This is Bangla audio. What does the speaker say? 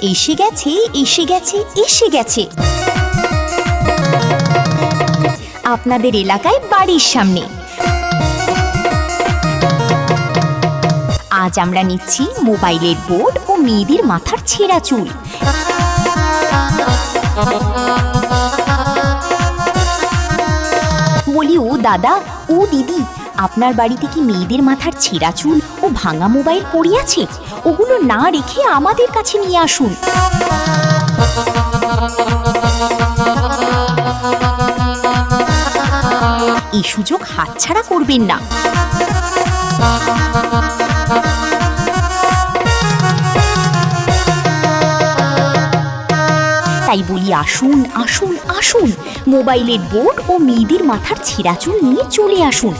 এসে গেছে, এসে গেছে, এসে গেছে আপনাদের এলাকায় বাড়ির সামনে। আজ আমরা নিচ্ছি মোবাইলের বোর্ড ও মেয়েদের মাথার ছেঁড়া চুল। বলি, ও দাদা, ও দিদি, আপনার বাড়িতে কি মেয়েদের মাথার ছেঁড়া চুল ও ভাঙা মোবাইল পড়ে আছে? ওগুলো না রেখে আমাদের কাছে নিয়ে আসুন। এই সুযোগ হাতছাড়া করবেন না। তাই বলি, আসুন আসুন আসুন, মোবাইলের বোর্ড ও মেয়েদের মাথার ছেঁড়া চুল নিয়ে চলে আসুন।